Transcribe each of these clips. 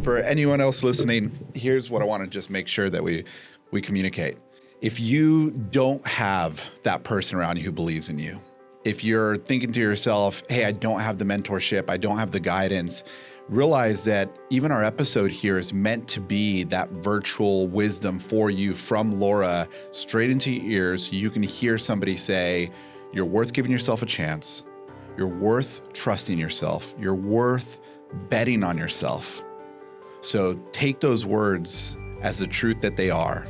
for anyone else listening, here's what I want to just make sure that we communicate. If you don't have that person around you who believes in you, if you're thinking to yourself, hey, I don't have the mentorship, I don't have the guidance, realize that even our episode here is meant to be that virtual wisdom for you from Laura straight into your ears so you can hear somebody say, you're worth giving yourself a chance. You're worth trusting yourself. You're worth betting on yourself. So take those words as the truth that they are.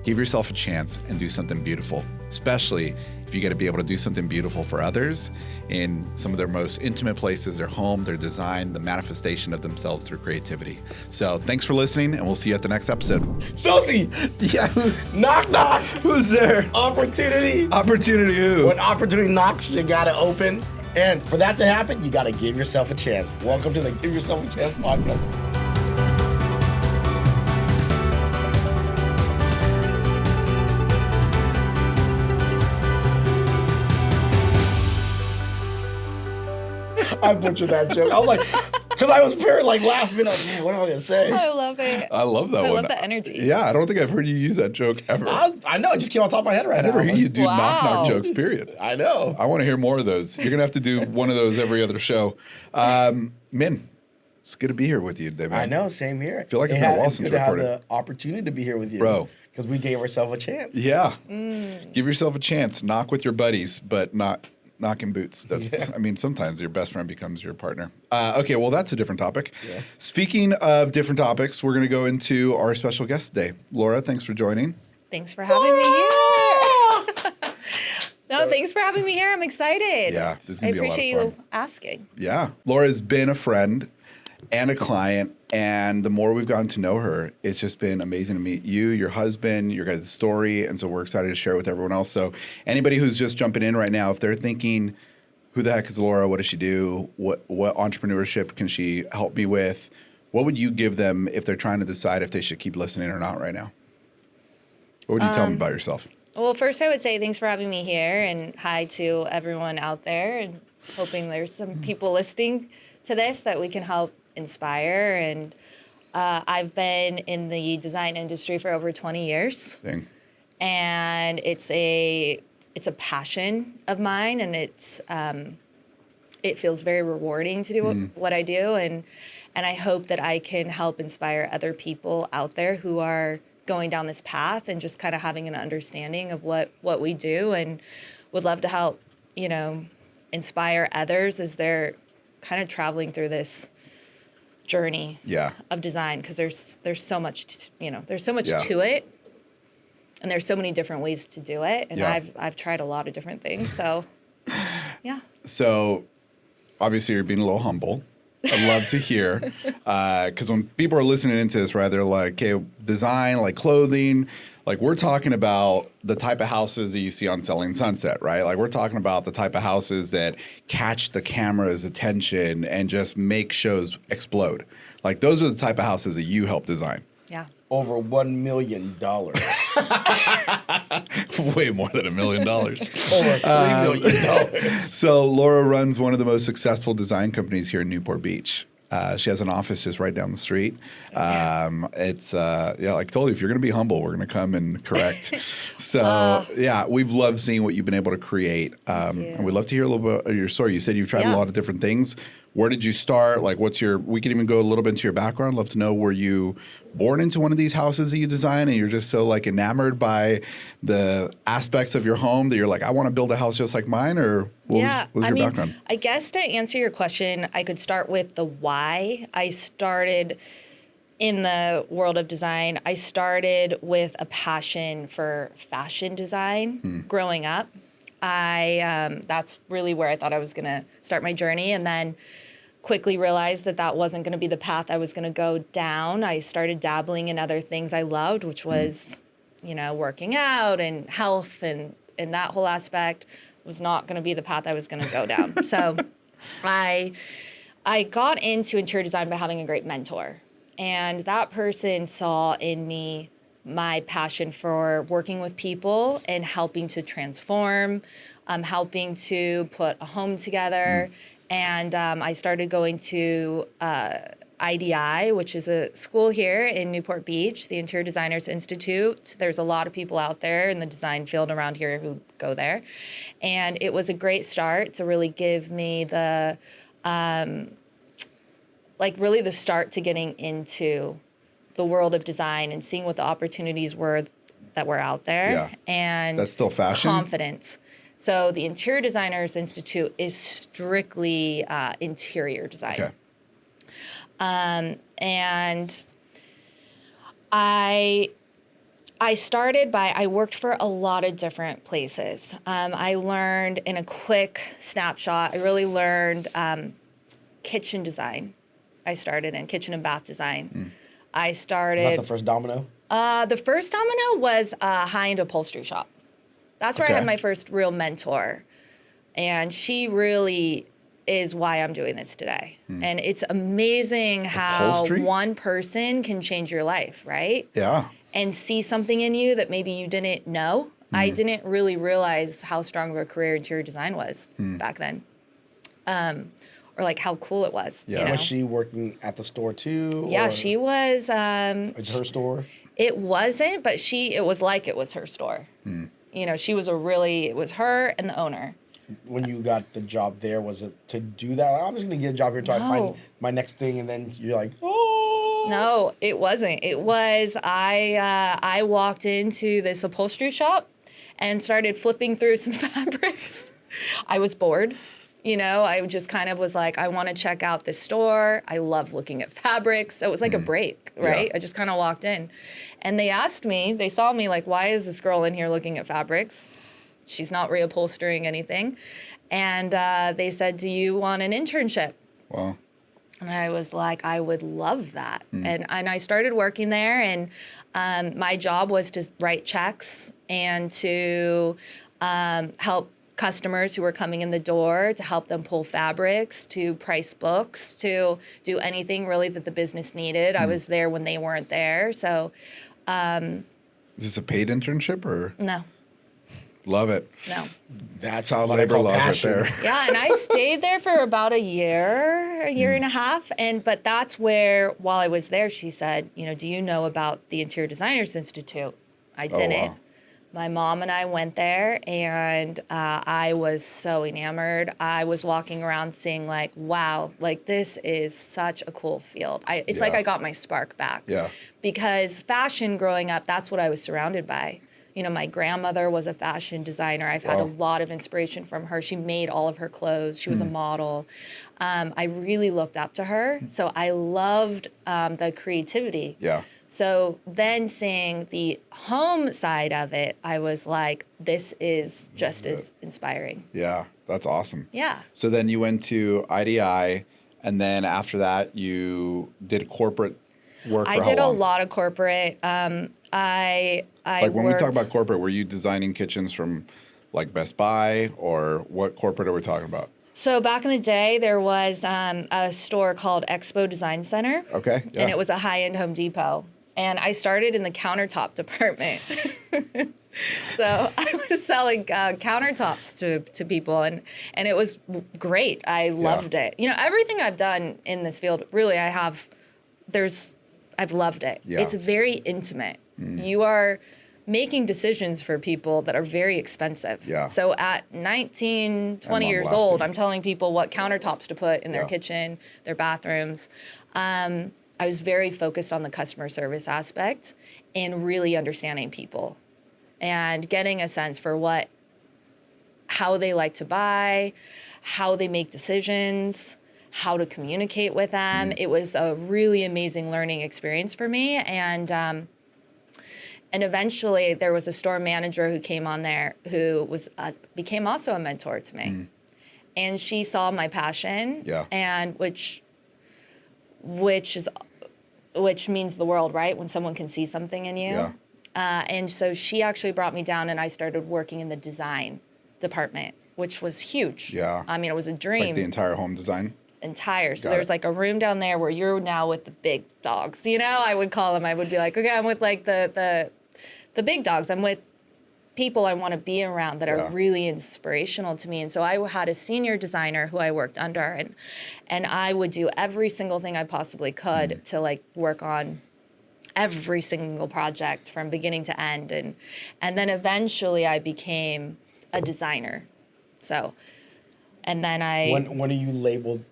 Give yourself a chance and do something beautiful, especially if you get to be able to do something beautiful for others in some of their most intimate places, their home, their design, the manifestation of themselves through creativity. So thanks for listening, and we'll see you at the next episode. Sosie! Yeah. Knock, knock. Who's there? Opportunity. Opportunity who? When opportunity knocks, you gotta open. And for that to happen, you gotta give yourself a chance. Welcome to the Give Yourself a Chance podcast. I butchered that joke. I was like, because I was very last minute, what am I gonna say? I love it. I love that one. I love the energy. Yeah, I don't think I've heard you use that joke ever. I know, it just came on top of my head right now. I never hear you do Wow. knock-knock jokes, period. I know. I want to hear more of those. You're going to have to do one of those every other show. Min, it's good to be here with you today, man. I know, same here. I feel like it's been a while since we recorded. It's good to have the opportunity to be here with you. Bro. Because we gave ourselves a chance. Yeah. Give yourself a chance. Knock with your buddies, but not knocking boots. That's. I mean, sometimes your best friend becomes your partner. Okay, well, that's a different topic. Yeah. Speaking of different topics, we're going to go into our special guest today. Laura, thanks for joining. Thanks for having me here. No, thanks for having me here. I'm excited. Yeah, this is going to be a lot of fun. I appreciate you asking. Yeah. Laura's been a friend and a client, and the more we've gotten to know her, it's just been amazing to meet you, your husband, your guys' story, and so we're excited to share it with everyone else. So anybody who's just jumping in right now, if they're thinking, who the heck is Laura? What does she do? What entrepreneurship can she help me with? What would you give them if they're trying to decide if they should keep listening or not right now? What would you tell them about yourself? Well, first I would say thanks for having me here, and hi to everyone out there, and hoping there's some people listening to this that we can help inspire. And I've been in the design industry for over 20 years. Dang. And it's a passion of mine, and it feels very rewarding to do what I do, and I hope that I can help inspire other people out there who are going down this path and just kind of having an understanding of what we do, and would love to help, inspire others as they're kind of traveling through this journey of design, because there's so much there's so much to it, and there's so many different ways to do it, and I've tried a lot of different things, so So obviously you're being a little humble. I'd love to hear, because when people are listening into this, right, they're like, okay, design, like clothing, like we're talking about the type of houses that you see on Selling Sunset, right? Like we're talking about the type of houses that catch the camera's attention and just make shows explode. Like those are the type of houses that you help design. Yeah. Over $1 million. Way more than $1 million. Over $3 million. So Laura runs one of the most successful design companies here in Newport Beach. She has an office just right down the street. It's like I told you, if you're going to be humble, we're going to come and correct. So we've loved seeing what you've been able to create. And we'd love to hear a little bit of your story. You said you've tried a lot of different things. Where did you start? Like, we can even go a little bit into your background. Love to know, were you born into one of these houses that you design and you're just so like enamored by the aspects of your home that you're like, I want to build a house just like mine? Or what was your background? I guess to answer your question, I could start with the why. I started in the world of design. I started with a passion for fashion design growing up. That's really where I thought I was going to start my journey, and then quickly realized that wasn't going to be the path I was going to go down. I started dabbling in other things I loved, which was, working out and health, and that whole aspect was not going to be the path I was going to go down. So I got into interior design by having a great mentor, and that person saw in me my passion for working with people and helping to transform, helping to put a home together. And I started going to IDI, which is a school here in Newport Beach, the Interior Designers Institute. There's a lot of people out there in the design field around here who go there. And it was a great start to really give me the, really the start to getting into the world of design and seeing what the opportunities were that were out there. Yeah. And That's still fashion? confidence. So the Interior Designers Institute is strictly interior design. Okay. And I started by, I worked for a lot of different places. I learned in a quick snapshot, I really learned kitchen design. I started in kitchen and bath design. I started. Is that the first domino? The first domino was a high-end upholstery shop. That's where I had my first real mentor. And she really is why I'm doing this today. And it's amazing how Upholstery? one person can change your life, right? Yeah. And see something in you that maybe you didn't know. I didn't really realize how strong of a career interior design was back then. Or like how cool it was. Yeah. You know? Was she working at the store too? Yeah, or she was. It's her store? It wasn't, but it was like it was her store. You know, it was her and the owner. When you got the job there, was it to do that? Like, I'm just going to get a job here until I find No. my next thing, and then you're like, oh. No, it wasn't. It was, I walked into this upholstery shop and started flipping through some fabrics. I was bored. You know, I just kind of was like, I want to check out this store. I love looking at fabrics. So it was like a break, right? Yeah. I just kind of walked in. And they saw me like, why is this girl in here looking at fabrics? She's not reupholstering anything. And they said, do you want an internship? Wow. And I was like, I would love that. And I started working there, and my job was to write checks and to help customers who were coming in the door, to help them pull fabrics, to price books, to do anything really that the business needed. I was there when they weren't there. So Is this a paid internship or? no. Love it. No. That's Child what I labor call laws right passion. there. Yeah, and I stayed there for about a year and a half. But that's where, while I was there, she said, you know, do you know about the Interior Designers Institute? I didn't. wow. My mom and I went there, and I was so enamored. I was walking around seeing like, wow, like this is such a cool field. It's like Yeah. I got my spark back. Yeah. Because fashion growing up, that's what I was surrounded by. You know, my grandmother was a fashion designer. I've had a lot of inspiration from her. She made all of her clothes. She was a model. I really looked up to her. So I loved the creativity. Yeah. So then seeing the home side of it, I was like, this is just as inspiring. Yeah. That's awesome. Yeah. So then you went to IDI, and then after that you did corporate work for I how did long? a lot of corporate. I Like when we talk worked- about corporate, were you designing kitchens from like Best Buy, or what corporate are we talking about? So back in the day, there was a store called Expo Design Center. Okay. Yeah. And it was a high-end Home Depot. And I started in the countertop department. So I was selling countertops to people, and it was great. I loved it. You know, everything I've done in this field, really, I've loved it. Yeah. It's very intimate. You are making decisions for people that are very expensive. Yeah. So at 19, 20 years long-lasting. old, I'm telling people what countertops to put in their Yeah. kitchen, their bathrooms. I was very focused on the customer service aspect and really understanding people and getting a sense for how they like to buy, how they make decisions, how to communicate with them. It was a really amazing learning experience for me. And eventually there was a store manager who came on there who became also a mentor to me. And she saw my passion, Yeah. and which means the world, right? When someone can see something in you. Yeah. And so she actually brought me down, and I started working in the design department, which was huge. Yeah. I mean, it was a dream. Like the entire home design. So Got there's it. like a room down there where you're now with the big dogs. You know, I would call them. I would be like, okay, I'm with like the big dogs. I'm with people I want to be around that Yeah. are really inspirational to me. And so I had a senior designer who I worked under, and I would do every single thing I possibly could to like work on every single project from beginning to end. And then eventually I became a designer. So, and then When are you labeled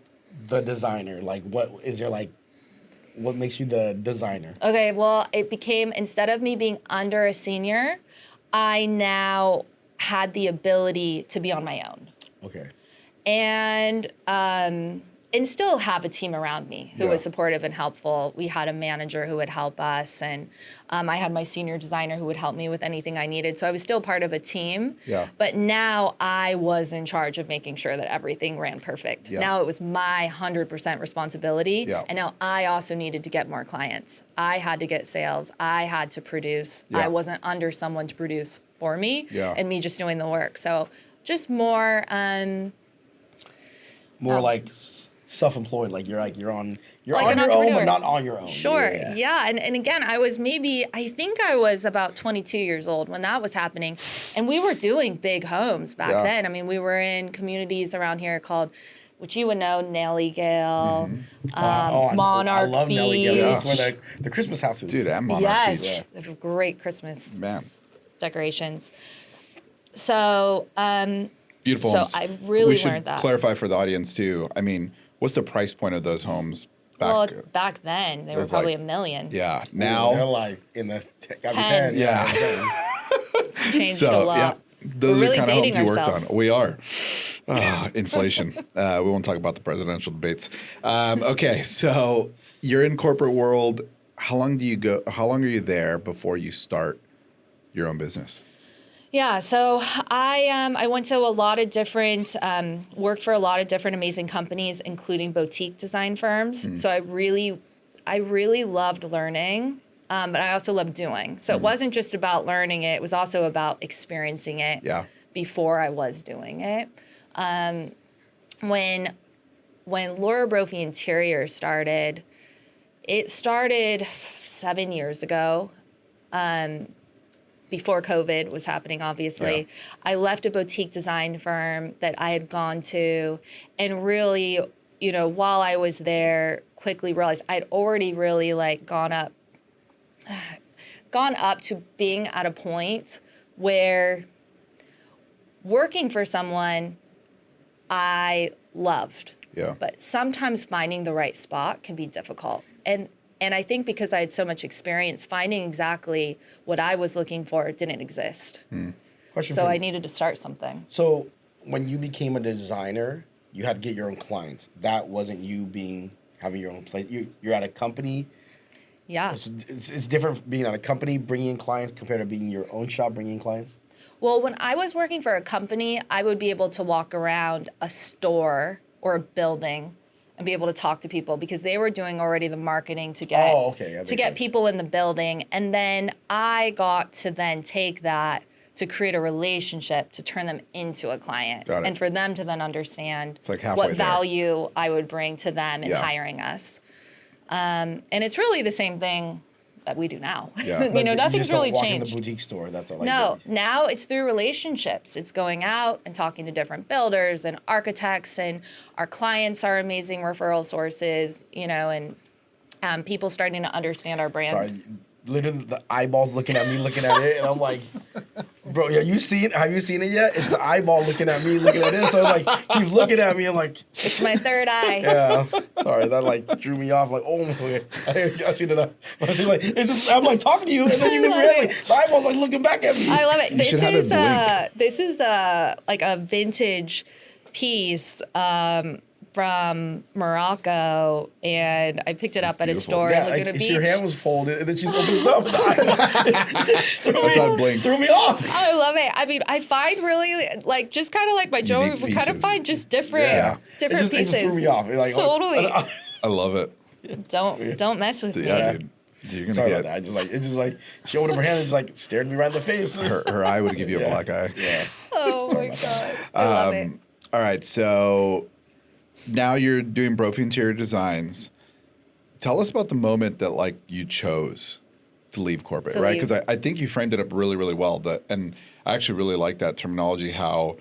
the designer? Like, what is there like? What makes you the designer? Okay, well, it became, instead of me being under a senior, I now had the ability to be on my own. Okay. And still have a team around me who Yeah. was supportive and helpful. We had a manager who would help us, and I had my senior designer who would help me with anything I needed. So I was still part of a team. Yeah. But now I was in charge of making sure that everything ran perfect. Yeah. Now it was my 100% responsibility. Yeah. And now I also needed to get more clients. I had to get sales. I had to produce. Yeah. I wasn't under someone to produce for me Yeah. and me just doing the work. So just more More like self-employed. Like you're Like on an your own, entrepreneur. but not on your own. Sure. Yeah. And again, I think I was about 22 years old when that was happening. And we were doing big homes back Yeah. then. I mean, we were in communities around here called, which you would know, Nellie Gale, Monarch I love Nelly Gale. Beach. That's where the Christmas house is. Dude, and Monarch Yes. Beach. They have great Christmas Man, decorations. So, beautiful So homes. I really we should learned that. clarify for the audience too. I mean, what's the price point of those homes back? well, back then, they were was probably like- $1 million. Yeah. They're Now, like in the gotta be 10. 10. Yeah. 10. It's changed a lot. yeah, those We're are really kind of dating homes you worked ourselves. on. We are. Inflation. We won't talk about the presidential debates. Okay, so you're in corporate world. How long are you there before you start your own business? Yeah, so I went to a lot of different, worked for a lot of different amazing companies, including boutique design firms. So I really loved learning, but I also loved doing. So it wasn't just about learning it; it was also about experiencing it. Yeah. Before I was doing it, when Laura Brophy Interiors started, it started 7 years ago. Before COVID was happening, obviously. Yeah. I left a boutique design firm that I had gone to, and really, while I was there, quickly realized I'd already really like gone up to being at a point where working for someone I loved. Yeah. But sometimes finding the right spot can be difficult. And I think because I had so much experience, finding exactly what I was looking for didn't exist. Question So for I you. needed to start something. So when you became a designer, you had to get your own clients. That wasn't you having your own place. You're at a company. Yeah. It's different being at a company bringing in clients compared to being your own shop bringing in clients. Well, when I was working for a company, I would be able to walk around a store or a building and be able to talk to people because they were doing already the marketing to get Oh, okay. That to makes get sense. people in the building. And then I got to then take that to create a relationship to turn them into a client. Got it. And for them to then understand It's like halfway what there. value I would bring to them in Yeah. hiring us. And it's really the same thing that we do now. Yeah. You know, You nothing's just don't really walk changed. in the boutique store. That's all. No, now it's through relationships. It's going out and talking to different builders and architects, and our clients are amazing referral sources, and people starting to understand our brand. Sorry, literally the eyeballs looking at me, looking at it, and I'm like, bro, have you seen it yet? It's the eyeball looking at me, looking at it. So it's like keeps looking at me. I'm like, It's my third eye. yeah. Sorry, that like drew me off. Like, oh my god, I seen it. I see like it's just I'm like talking to you, and then you love really it. the eyeballs like looking back at me. I love it. You should have it This is like a vintage piece from Morocco, and I picked it up at a beautiful. store in Yeah, Laguna Beach. your hand was folded, and then she just opens up. And the eyeball That's how it blinks. threw me off. I love it. I mean, I find really like just kind of like my jewelry, Unique we kind of pieces. find just different, Yeah. different It pieces. just threw me off. Like, Totally. I love it. Don't mess with me. Yeah, dude. You're gonna Sorry get about that. It just like she opened up her hand and just like stared me right in the face. her eye would give you a Yeah. black eye. Yeah. Oh my god, I love it. All right, so now you're doing Brophy Interior Designs. Tell us about the moment that like you chose to leave corporate, To right? leave. Because I think you framed it up really, really well. And I actually really like that terminology, how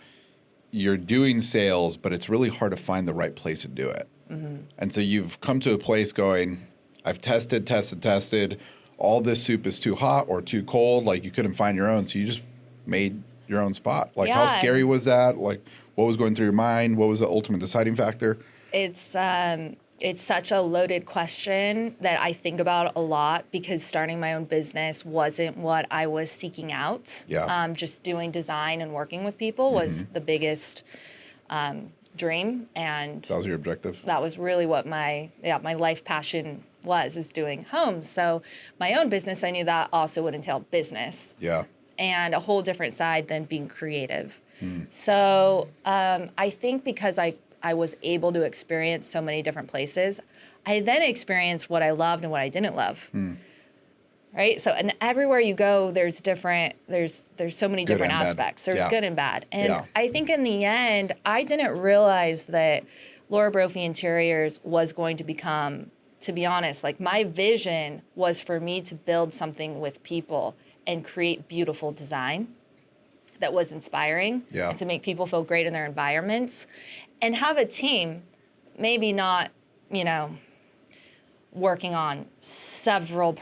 you're doing sales, but it's really hard to find the right place to do it. And so you've come to a place going, I've tested. All this soup is too hot or too cold. Like, you couldn't find your own. So you just made your own spot. Like, how Yeah. scary was that? Like, what was going through your mind? What was the ultimate deciding factor? It's such a loaded question that I think about a lot, because starting my own business wasn't what I was seeking out. Yeah. Just doing design and working with people was the biggest dream, and That was your objective? that was really what my life passion is doing homes. So my own business, I knew that also would entail business. Yeah. And a whole different side than being creative. So I think because I was able to experience so many different places, I then experienced what I loved and what I didn't love. Right? So, and everywhere you go, there's so many different and bad. aspects. There's Yeah. good and bad. And Yeah. I think in the end, I didn't realize that Laura Brophy Interiors was going to become, to be honest, like, my vision was for me to build something with people and create beautiful design that was inspiring, Yeah. and to make people feel great in their environments, and have a team, maybe not, working on several,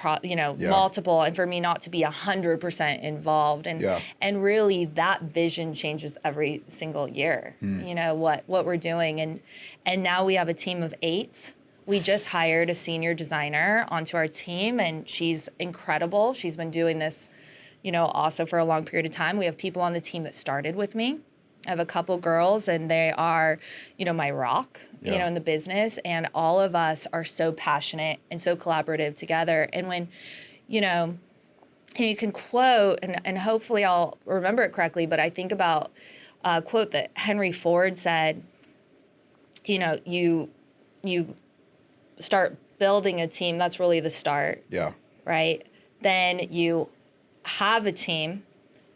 multiple, and for me not to be 100% involved. And Yeah. and really that vision changes every single year, what we're doing. And now we have a team of 8. We just hired a senior designer onto our team, and she's incredible. She's been doing this, also for a long period of time. We have people on the team that started with me. I have a couple girls, and they are, my rock, Yeah. in the business. And all of us are so passionate and so collaborative together. And when, you can quote, and hopefully I'll remember it correctly, but I think about a quote that Henry Ford said, you start building a team, that's really the start. Yeah. Right? Then you have a team,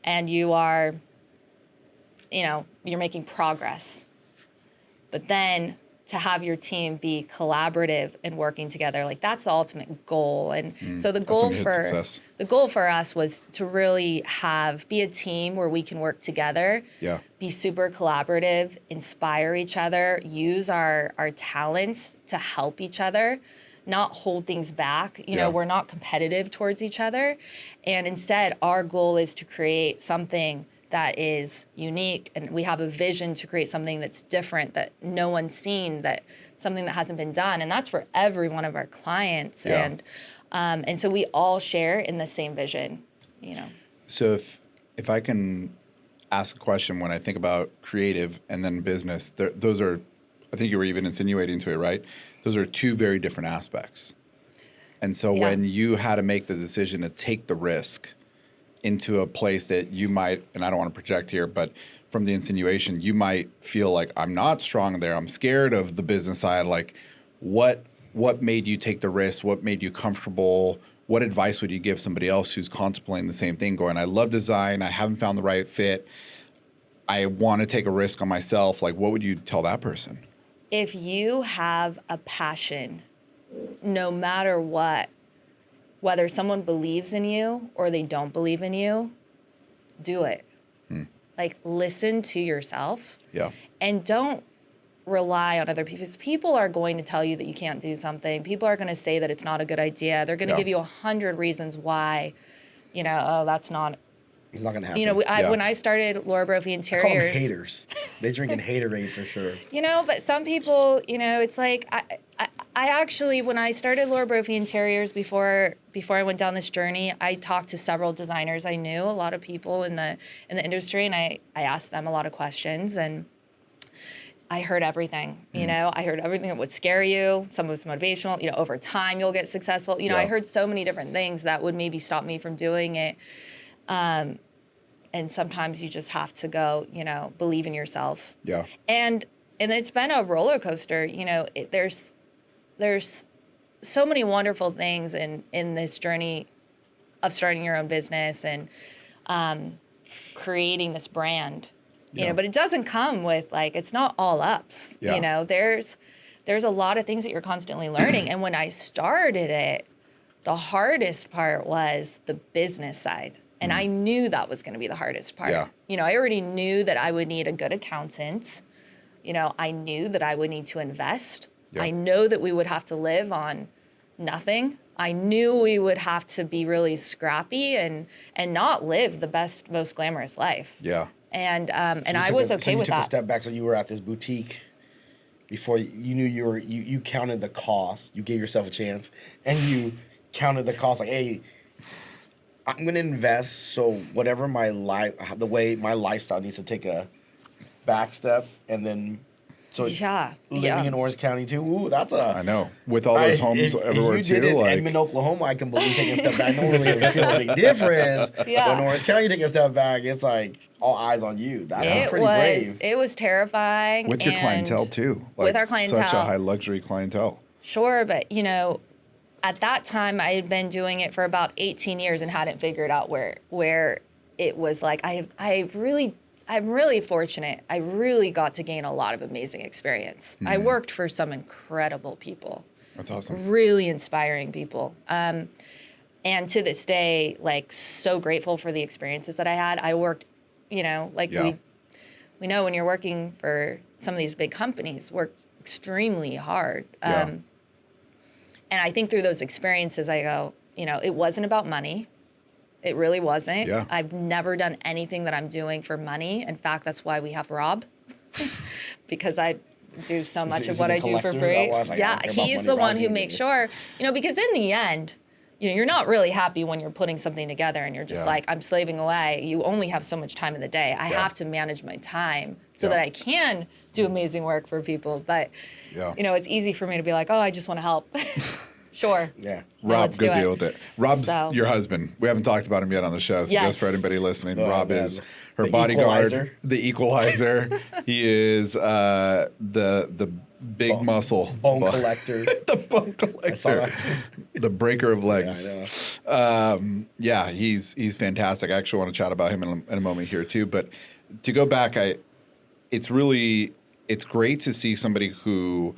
and you are, you're making progress. But then to have your team be collaborative and working together, like, that's the ultimate goal. And so the That's goal when you hit success. for us was to really be a team where we can work together, Yeah. be super collaborative, inspire each other, use our talents to help each other, not hold things back. Yeah. We're not competitive towards each other. And instead, our goal is to create something that is unique, and we have a vision to create something that's different, that no one's seen, that something that hasn't been done. And that's for every one of our clients. Yeah. And so we all share in the same vision, So if I can ask a question, when I think about creative and then business, those are, I think you were even insinuating to it, right? Those are 2 very different aspects. And so Yeah. when you had to make the decision to take the risk into a place that you might, and I don't want to project here, but from the insinuation, you might feel like, I'm not strong there, I'm scared of the business side. Like, what made you take the risk? What made you comfortable? What advice would you give somebody else who's contemplating the same thing, going, I love design, I haven't found the right fit, I want to take a risk on myself? Like, what would you tell that person? If you have a passion, no matter what, whether someone believes in you or they don't believe in you, do it. Like, listen to yourself. Yeah. And don't rely on other people. People are going to tell you that you can't do something. People are going to say that it's not a good idea. They're going to Yeah. give you 100 reasons why, that's not. It's not gonna happen. When I started Laura Brophy I call them Interiors, haters. They drinking haterade for sure. but some people, it's like I actually, when I started Laura Brophy Interiors, before I went down this journey, I talked to several designers I knew, a lot of people in the industry, and I asked them a lot of questions, and I heard everything. I heard everything that would scare you. Some of it's motivational. Over time you'll get successful. Yeah. I heard so many different things that would maybe stop me from doing it. And sometimes you just have to go, believe in yourself. Yeah. And it's been a roller coaster. There's so many wonderful things in this journey of starting your own business and creating this brand. Yeah. But it doesn't come with, it's not all ups. Yeah. There's a lot of things that you're constantly learning. And when I started it, The hardest part was the business side. And I knew that was going to be the hardest part. Yeah. You know, I already knew that I would need a good accountant. You know, I knew that I would need to invest. Yeah. I know that we would have to live on nothing. I knew we would have to be really scrappy and not live the best, most glamorous life. Yeah. And I was okay with You took that. a step back, so you were at this boutique before you knew you counted the cost. You gave yourself a chance, and you counted the cost. Like, hey, I'm gonna invest, so whatever the way my lifestyle needs to take a back step, and then living in Orange County too. Ooh, that's I know. With all those homes everywhere if you too. did in Like Edmond, Oklahoma, I can believe taking a step back. No one really feel a big difference. Yeah. When Orange County taking a step back, it's like all eyes on you. That's pretty brave. It was terrifying. with your clientele too. Like, with our clientele. Such a high luxury clientele. Sure, but you know, at that time I had been doing it for about 18 years and hadn't figured out where it was like I'm really fortunate. I really got to gain a lot of amazing experience. I worked for some incredible people. That's awesome. Really inspiring people. And to this day, like, so grateful for the experiences that I had. I worked, you know, like we know when you're working for some of these big companies, work extremely hard. And I think through those experiences, I go, you know, it wasn't about money. It really wasn't. Yeah. I've never done anything that I'm doing for money. In fact, that's why we have Rob, because I do so much of what I do for free. Yeah, he's the one who makes sure, you know, because in the end, you know, you're not really happy when you're putting something together and you're just like, I'm slaving away. You only have so much time in the day. I have to manage my time so that I can do amazing work for people. But, you know, it's easy for me to be like, oh, I just want to help. Sure. Yeah. Rob, good deal with it. Rob's your husband. We haven't talked about him yet on the show, so just for anybody listening, Rob is her bodyguard, the equalizer. He is the big muscle. Bone collector. The bone collector. The breaker of legs. Yeah, I know. He's fantastic. I actually want to chat about him in a moment here too. But to go back, it's great to see somebody who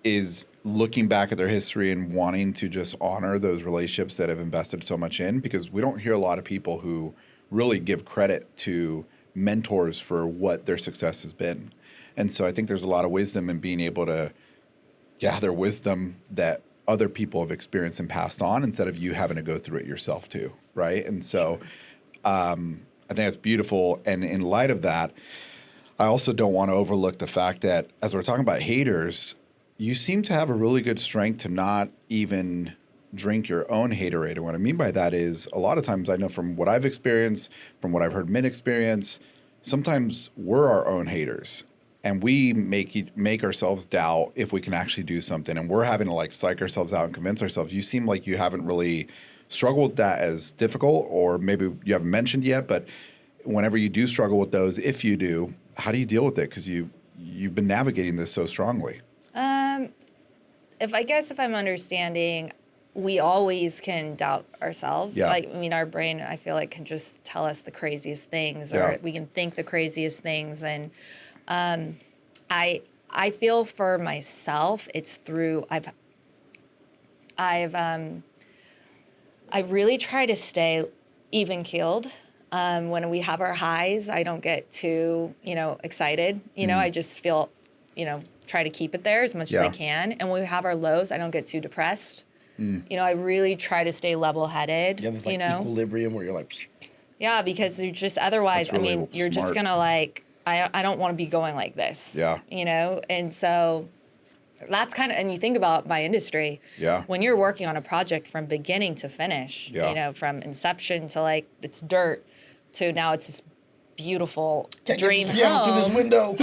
is looking back at their history and wanting to just honor those relationships that have invested so much in, because we don't hear a lot of people who really give credit to mentors for what their success has been. And so I think there's a lot of wisdom in being able to gather wisdom that other people have experienced and passed on instead of you having to go through it yourself too, right? And so I think that's beautiful. And in light of that, I also don't want to overlook the fact that as we're talking about haters, you seem to have a really good strength to not even drink your own haterade. And what I mean by that is a lot of times I know from what I've experienced, from what I've heard men experience, sometimes we're our own haters. And we make ourselves doubt if we can actually do something. And we're having to like psych ourselves out and convince ourselves. You seem like you haven't really struggled with that as difficult, or maybe you haven't mentioned yet. But whenever you do struggle with those, if you do, how do you deal with it? Because you've been navigating this so strongly. If I'm understanding, we always can doubt ourselves. Yeah. Like, I mean, our brain, I feel like, can just tell us the craziest things, or we can think the craziest things. And I feel for myself, it's through I really try to stay even keeled. When we have our highs, I don't get too, excited. I just feel, try to keep it there as much as I can. And when we have our lows, I don't get too depressed. I really try to stay level-headed. Yeah, there's like equilibrium where you're like... Yeah, because you're just otherwise, really you're just going to like, I don't want to be going like this. Yeah. And so that's kind of, and you think about my industry. Yeah. When you're working on a project from beginning to finish, from inception to like it's dirt to now it's this beautiful dream home. To this window.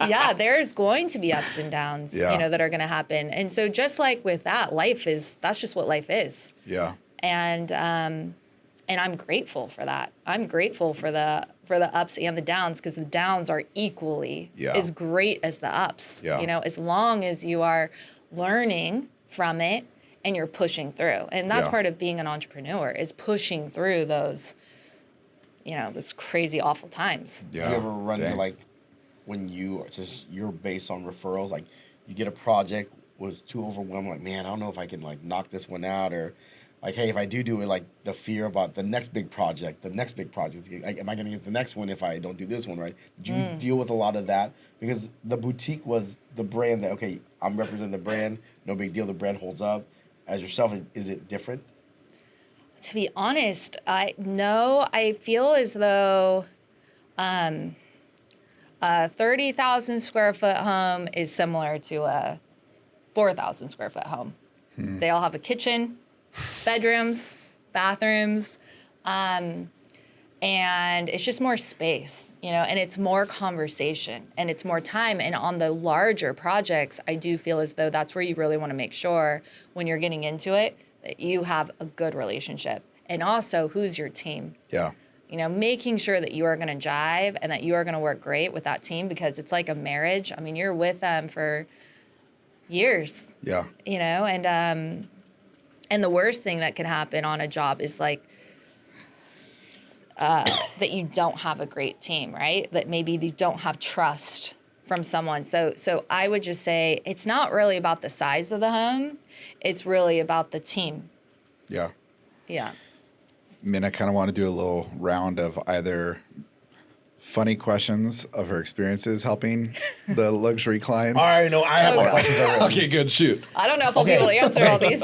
Yeah, there's going to be ups and downs, that are going to happen. And so just like with that, that's just what life is. Yeah. And I'm grateful for that. I'm grateful for the ups and the downs, because the downs are equally as great as the ups. Yeah. As long as you are learning from it and you're pushing through. And that's part of being an entrepreneur, is pushing through those crazy, awful times. Yeah. Do you ever run into like when you're based on referrals, like you get a project was too overwhelmed. Like, man, I don't know if I can like knock this one out, or like, hey, if I do it, like the fear about the next big project, like, am I going to get the next one if I don't do this one right? Did you deal with a lot of that? Because the boutique was the brand that, okay, I'm representing the brand, no big deal, the brand holds up. As yourself, is it different? To be honest, I feel as though a 30,000 square foot home is similar to a 4,000 square foot home. They all have a kitchen, bedrooms, bathrooms, and it's just more space, and it's more conversation and it's more time. And on the larger projects, I do feel as though that's where you really want to make sure when you're getting into it that you have a good relationship. And also, who's your team? Yeah. Making sure that you are going to jive and that you are going to work great with that team, because it's like a marriage. I mean, you're with them for years. Yeah. And the worst thing that can happen on a job is like that you don't have a great team, right? That maybe you don't have trust from someone. So I would just say it's not really about the size of the home. It's really about the team. Yeah. Yeah. I mean, I kind of want to do a little round of either funny questions of her experiences helping the luxury clients. All right, no, I have more questions already. Okay, good. Shoot. I don't know if I'll be able to answer all these.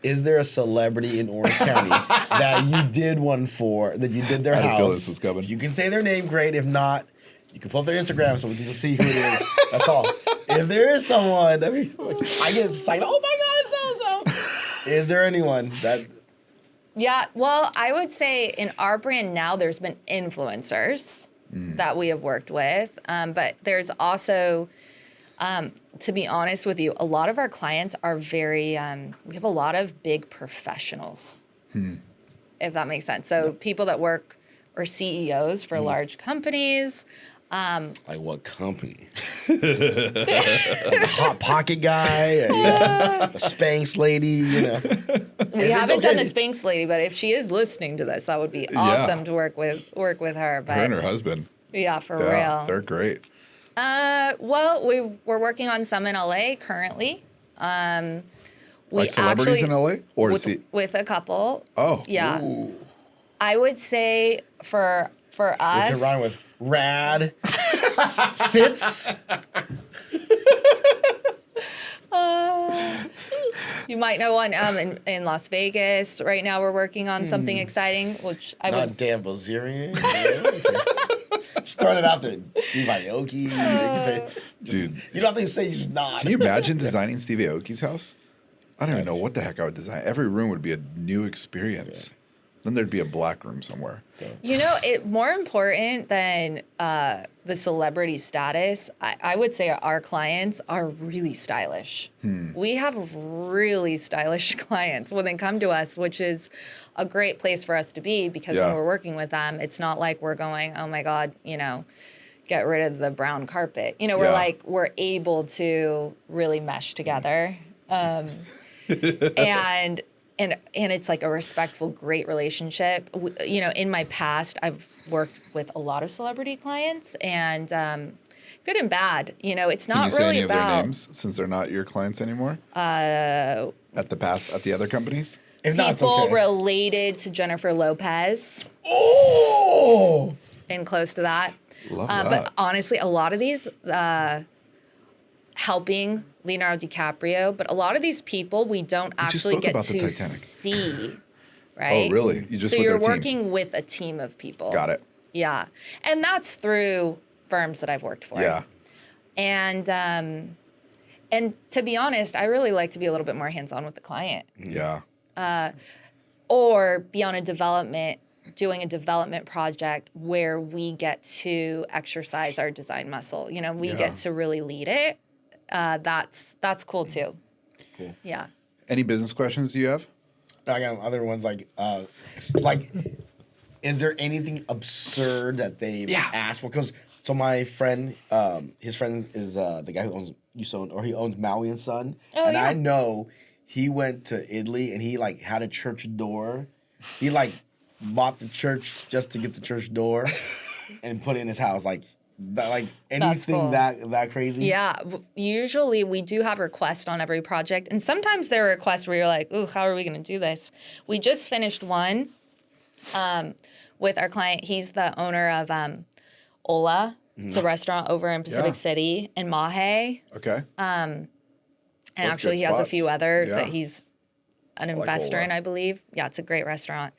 Is there a celebrity in Orange County that you did one for, that you did their house? I feel this was coming. You can say their name, great. If not, you can pull up their Instagram so we can just see who it is. That's all. If there is someone, I get excited. Oh my God, it's so-so. Is there anyone that... Yeah, well, I would say in our brand now, there's been influencers that we have worked with. But there's also, to be honest with you, a lot of our clients are very, we have a lot of big professionals, if that makes sense. So people that work or CEOs for large companies. Like what company? The Hot Pocket guy, the Spanx lady, We haven't done the Spanx lady, but if she is listening to this, that would be awesome to work with her. But her and her husband. Yeah, for real. They're great. Well, we're working on some in LA currently. Like celebrities in LA? Or with a couple. Oh. Yeah. Ooh. I would say for us. Does it rhyme with rad? Sits? You might know one in Las Vegas. Right now we're working on something exciting, which I would... Not Dan Bilzerian? Just throwing it out there. Steve Aoki. Dude. You don't have to say he's not. Can you imagine designing Steve Aoki's house? I don't even know what the heck I would design. Every room would be a new experience. Yeah. Then there'd be a black room somewhere. So. More important than the celebrity status, I would say our clients are really stylish. We have really stylish clients when they come to us, which is a great place for us to be, because when we're working with them, it's not like we're going, oh my God, get rid of the brown carpet. We're able to really mesh together. And it's like a respectful, great relationship. In my past, I've worked with a lot of celebrity clients, and good and bad. It's not Can you say really any about of their names, since they're not your clients anymore. At the other companies. If not, people it's okay. Related to Jennifer Lopez. Oh, and close to that. Love that. But honestly, a lot of these helping Leonardo DiCaprio, but a lot of these people we don't actually get to see, right? Oh, really? You just so with you're their working team. with a team of people. Got it. Yeah, and that's through firms that I've worked for. Yeah. And to be honest, I really like to be a little bit more hands-on with the client. Yeah. Or be on doing a development project where we get to exercise our design muscle. We get to really lead it. That's cool too. Cool. Yeah. Any business questions you have? I got other ones like, is there anything absurd that they've asked for? So my friend, his friend is the guy who owns he owns Maui and Son, and I know he went to Italy and he had a church door. He bought the church just to get the church door and put it in his house. That like anything cool. that crazy? Yeah, usually we do have requests on every project, and sometimes there are requests where you're like, "Ooh, how are we going to do this?" We just finished one with our client. He's the owner of Ola. It's a restaurant over in Pacific City and Mahe. Okay. And Both actually, good he has a spots. few other Yeah. that he's an investor Ola. in, I believe. Yeah, it's a great restaurant.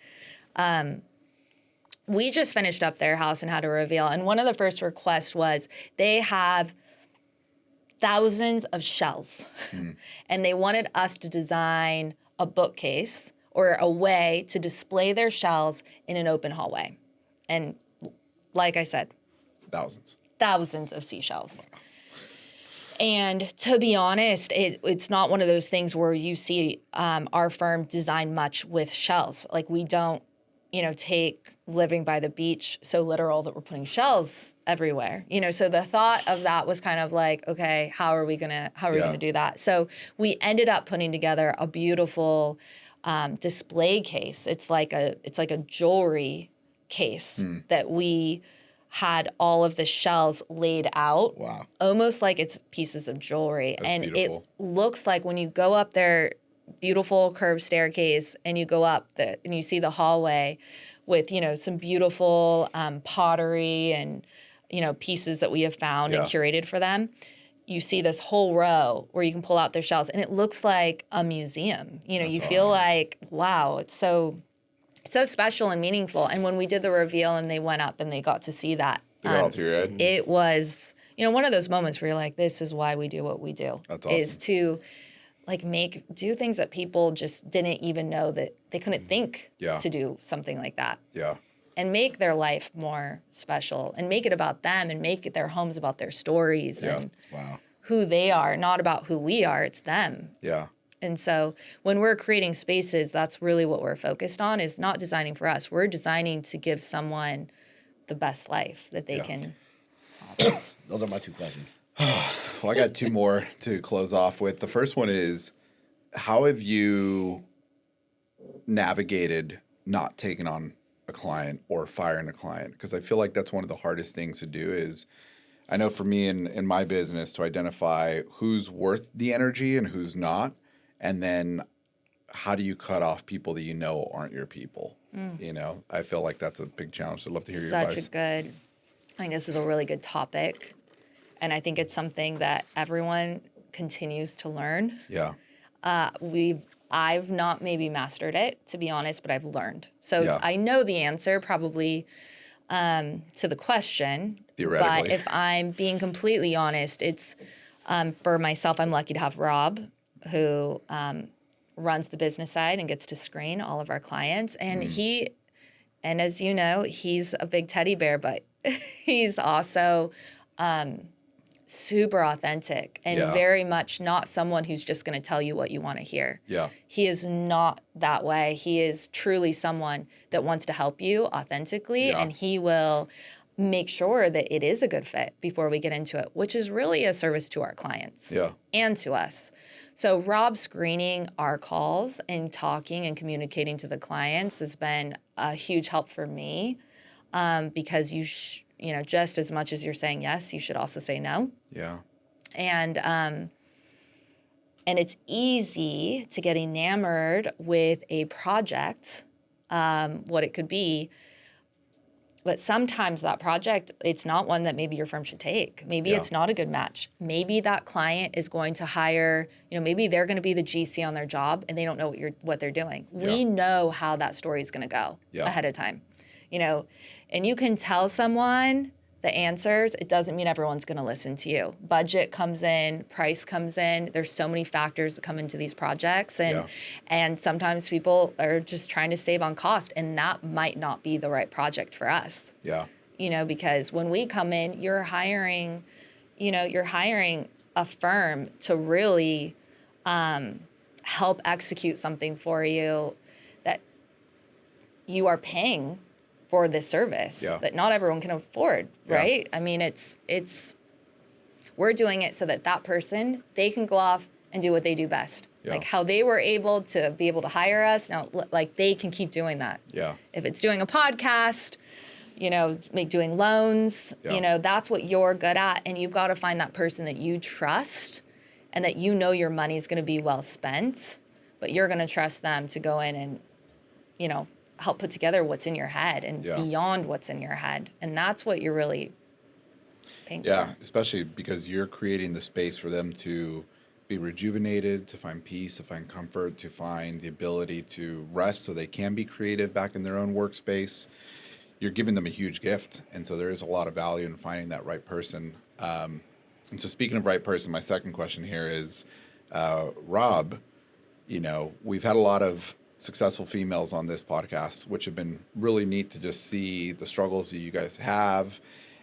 We just finished up their house and had a reveal. And one of the first requests was they have thousands of shelves. And they wanted us to design a bookcase or a way to display their shelves in an open hallway. And like I said, thousands of seashells. And to be honest, it's not one of those things where you see our firm design much with shelves. Like we don't, take living by the beach so literal that we're putting shelves everywhere. So the thought of that was kind of like, okay, how are we gonna do that? So we ended up putting together a beautiful display case. It's like a jewelry case that we had all of the shells laid out. Wow. Almost like it's pieces of jewelry. That's and beautiful. It looks like when you go up their beautiful curved staircase and you go up and you see the hallway with, some beautiful pottery and, pieces that we have found and curated for them. You see this whole row where you can pull out their shells and it looks like a museum. You feel like, wow, it's so special and meaningful. And when we did the reveal and they went up and they got to see that, all through your head. it was, one of those moments where you're like, this is why we do what we do. That's awesome. Is to do things that people just didn't even know that they couldn't think to do something like that. Yeah. And make their life more special and make it about them and make their homes about their stories and who they are, not about who we are. It's them. Yeah. And so when we're creating spaces, that's really what we're focused on, is not designing for us. We're designing to give someone the best life that they can have. Those are my two questions. Well, I got two more to close off with. The first one is, how have you navigated not taking on a client or firing a client? Because I feel like that's one of the hardest things to do is, I know for me in my business, to identify who's worth the energy and who's not. And then how do you cut off people that aren't your people? I feel like that's a big challenge. I'd love to hear your advice. I think this is a really good topic. And I think it's something that everyone continues to learn. Yeah. I've not maybe mastered it, to be honest, but I've learned. So I know the answer probably to the question. Theoretically. But if I'm being completely honest, it's for myself, I'm lucky to have Rob, who runs the business side and gets to screen all of our clients. And and as you know, he's a big teddy bear, but he's also super authentic and very much not someone who's just going to tell you what you want to hear. Yeah. He is not that way. He is truly someone that wants to help you authentically, and he will make sure that it is a good fit before we get into it, which is really a service to our clients and to us. So Rob screening our calls and talking and communicating to the clients has been a huge help for me, because just as much as you're saying yes, you should also say no. Yeah. And it's easy to get enamored with a project, what it could be. But sometimes that project, it's not one that maybe your firm should take. Maybe it's not a good match. Maybe that client is going to hire, maybe they're going to be the GC on their job and they don't know what they're doing. Yeah. We know how that story is going to go ahead of time. And you can tell someone the answers. It doesn't mean everyone's going to listen to you. Budget comes in, price comes in. There's so many factors that come into these projects. And sometimes people are just trying to save on cost, and that might not be the right project for us. Yeah. Because when we come in, you're hiring a firm to really help execute something for you that you are paying for this service that not everyone can afford, right? I mean, we're doing it so that person, they can go off and do what they do best. Yeah. Like how they were able to hire us, now like they can keep doing that. Yeah. If it's doing a podcast, like doing loans. Yeah. That's what you're good at. And you've got to find that person that you trust and that your money is going to be well spent, but you're going to trust them to go in and, help put together what's in your head and beyond what's in your head. And that's what you're really paying for. Especially because you're creating the space for them to be rejuvenated, to find peace, to find comfort, to find the ability to rest so they can be creative back in their own workspace. You're giving them a huge gift. And so there is a lot of value in finding that right person. And so speaking of right person, my second question here is, Rob, we've had a lot of successful females on this podcast, which have been really neat to just see the struggles that you guys have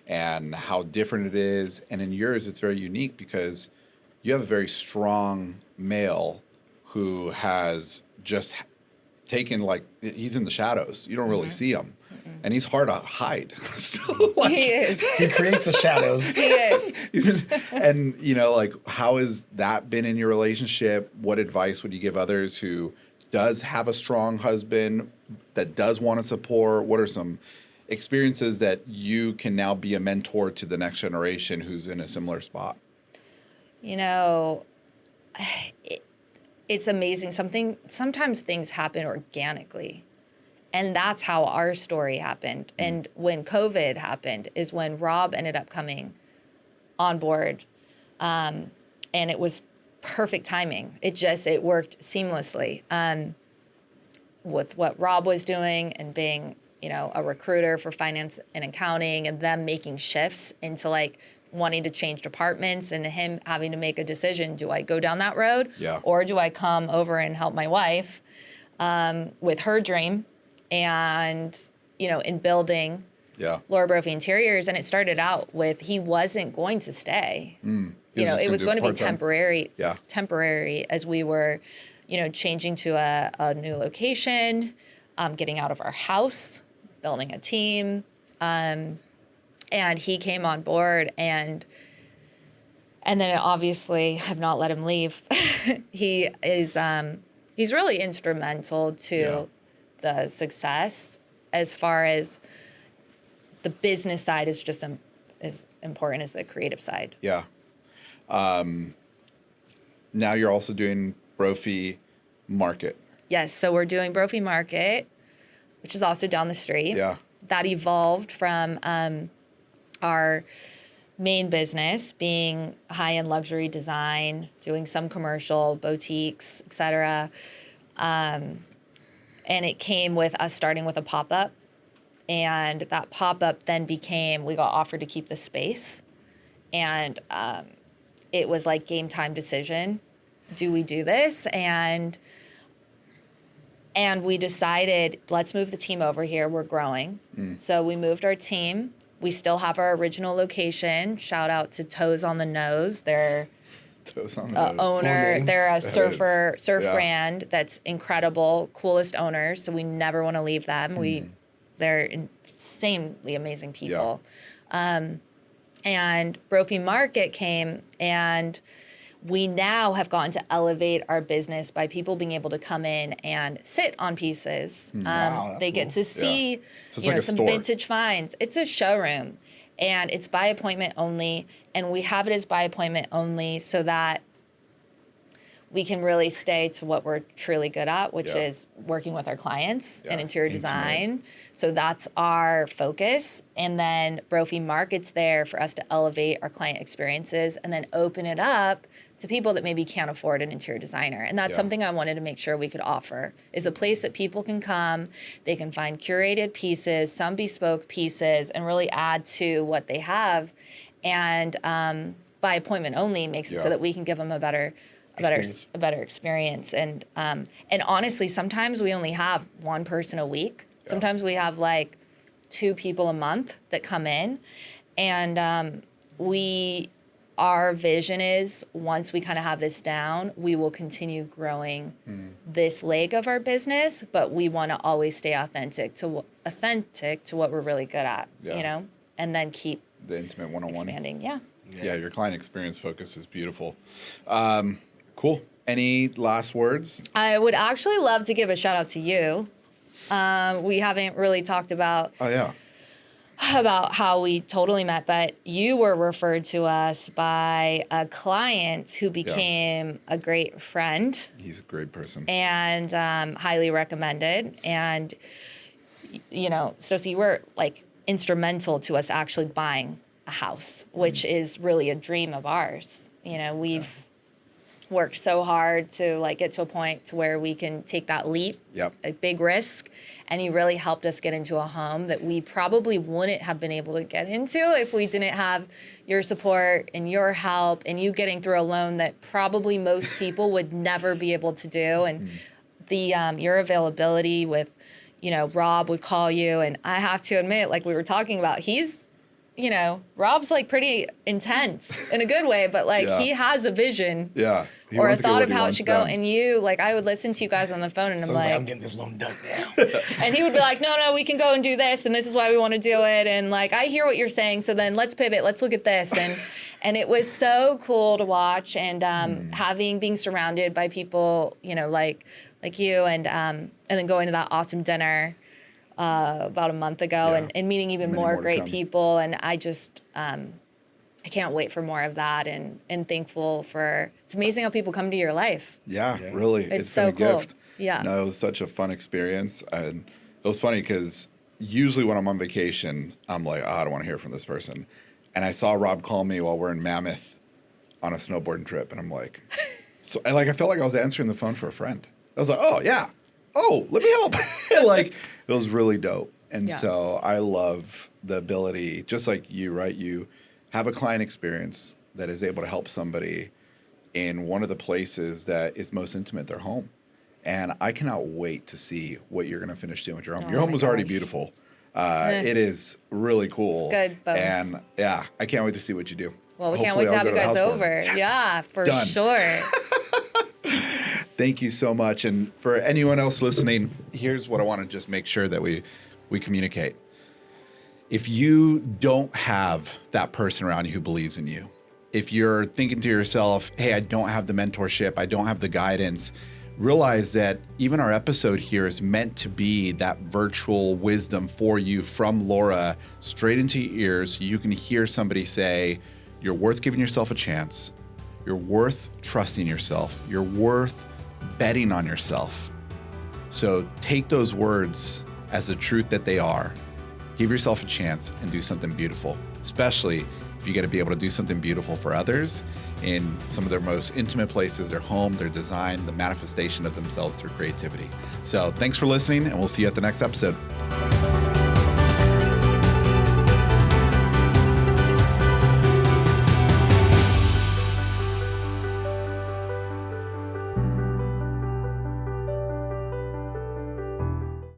and how different it is. And in yours, it's very unique because you have a very strong male who has just taken, he's in the shadows. You don't really see him. And he's hard to hide. So, he is. He creates the shadows. He is. And, how has that been in your relationship? What advice would you give others who does have a strong husband that does want to support? What are some experiences that you can now be a mentor to the next generation who's in a similar spot? It's amazing. Sometimes things happen organically. And that's how our story happened. And when COVID happened is when Rob ended up coming on board. And it was perfect timing. It worked seamlessly with what Rob was doing and being, a recruiter for finance and accounting and them making shifts into wanting to change departments and him having to make a decision. Do I go down that road? Yeah. Or do I come over and help my wife with her dream and, in building Laura Brophy Interiors? And it started out with he wasn't going to stay. It was going to be temporary as we were, changing to a new location, getting out of our house, building a team. And he came on board and then obviously have not let him leave. He's really instrumental to the success as far as the business side is just as important as the creative side. Yeah. Now you're also doing Brophy Market. Yes, so we're doing Brophy Market, which is also down the street. Yeah. That evolved from our main business being high-end luxury design, doing some commercial, boutiques, et cetera. And it came with us starting with a pop-up. And that pop-up then we got offered to keep the space. And it was like game time decision. Do we do this? And we decided, let's move the team over here. We're growing. So we moved our team. We still have our original location. Shout out to Toes on the Nose. They're owner. They're a surf brand that's incredible, coolest owners. So we never want to leave them. They're insanely amazing people. Yeah. And Brophy Market came, and we now have gotten to elevate our business by people being able to come in and sit on pieces. Wow, they get to see, So it's some vintage finds. It's a showroom, and it's by appointment only. And we have it as by appointment only so that we can really stay to what we're truly good at, which is working with our clients and interior design. So that's our focus. And then Brophy Market's there for us to elevate our client experiences and then open it up to people that maybe can't afford an interior designer. And that's something I wanted to make sure we could offer, is a place that people can come, they can find curated pieces, some bespoke pieces, and really add to what they have. And by appointment only makes it so that we can give them a better experience. And honestly, sometimes we only have one person a week. Yeah. Sometimes we have 2 people a month that come in. And our vision is, once we kind of have this down, we will continue growing this leg of our business, but we want to always stay authentic to what we're really good at, and then keep the intimate one-on-one expanding. Yeah, your client experience focus is beautiful. Cool. Any last words? I would actually love to give a shout out to you. We haven't really talked about about how we totally met, but you were referred to us by a client who became a great friend. He's a great person. And highly recommended. And, you know, Stocy, you were like instrumental to us actually buying a house, which is really a dream of ours. You know, we've worked so hard to like get to a point to where we can take that leap, a big risk. And you really helped us get into a home that we probably wouldn't have been able to get into if we didn't have your support and your help and you getting through a loan that probably most people would never be able to do. And the your availability with, you know, Rob would call you, and I have to admit, like we were talking about, he's, you know, Rob's like pretty intense in a good way, but like he has a vision or a thought of how it should go. And you, like, I would listen to you guys on the phone and I'm like, I'm getting this loan done now. and he would be like, no, we can go and do this. And this is why we want to do it. And like, I hear what you're saying. So then let's pivot. Let's look at this. And it was so cool to watch. And being surrounded by people, you know, like you and then going to that awesome dinner about a month ago and meeting even more great people. And I just, I can't wait for more of that and thankful for, it's amazing how people come to your life. Yeah. Really. It's so been a cool. gift. Yeah. No, it was such a fun experience. And it was funny because usually when I'm on vacation, I'm like, I don't want to hear from this person. And I saw Rob call me while we're in Mammoth on a snowboarding trip. And I'm like, I felt like I was answering the phone for a friend. I was like, oh, yeah. Oh, let me help. Like, it was really dope. And so I love the ability, just like you, right? You have a client experience that is able to help somebody in one of the places that is most intimate, their home. And I cannot wait to see what you're going to finish doing with your home. Your home was already beautiful. It is really cool. It's good, bones. And yeah, I can't wait to see what you do. Well, we can't wait to have you guys over. Yes. Yeah, for Done. sure. Thank you so much. And for anyone else listening, here's what I want to just make sure that we communicate. If you don't have that person around you who believes in you, if you're thinking to yourself, hey, I don't have the mentorship, I don't have the guidance, realize that even our episode here is meant to be that virtual wisdom for you from Laura straight into your ears so you can hear somebody say, you're worth giving yourself a chance. You're worth trusting yourself. You're worth betting on yourself. So take those words as the truth that they are. Give yourself a chance and do something beautiful, especially if you got to be able to do something beautiful for others in some of their most intimate places, their home, their design, the manifestation of themselves through creativity. So thanks for listening, and we'll see you at the next episode.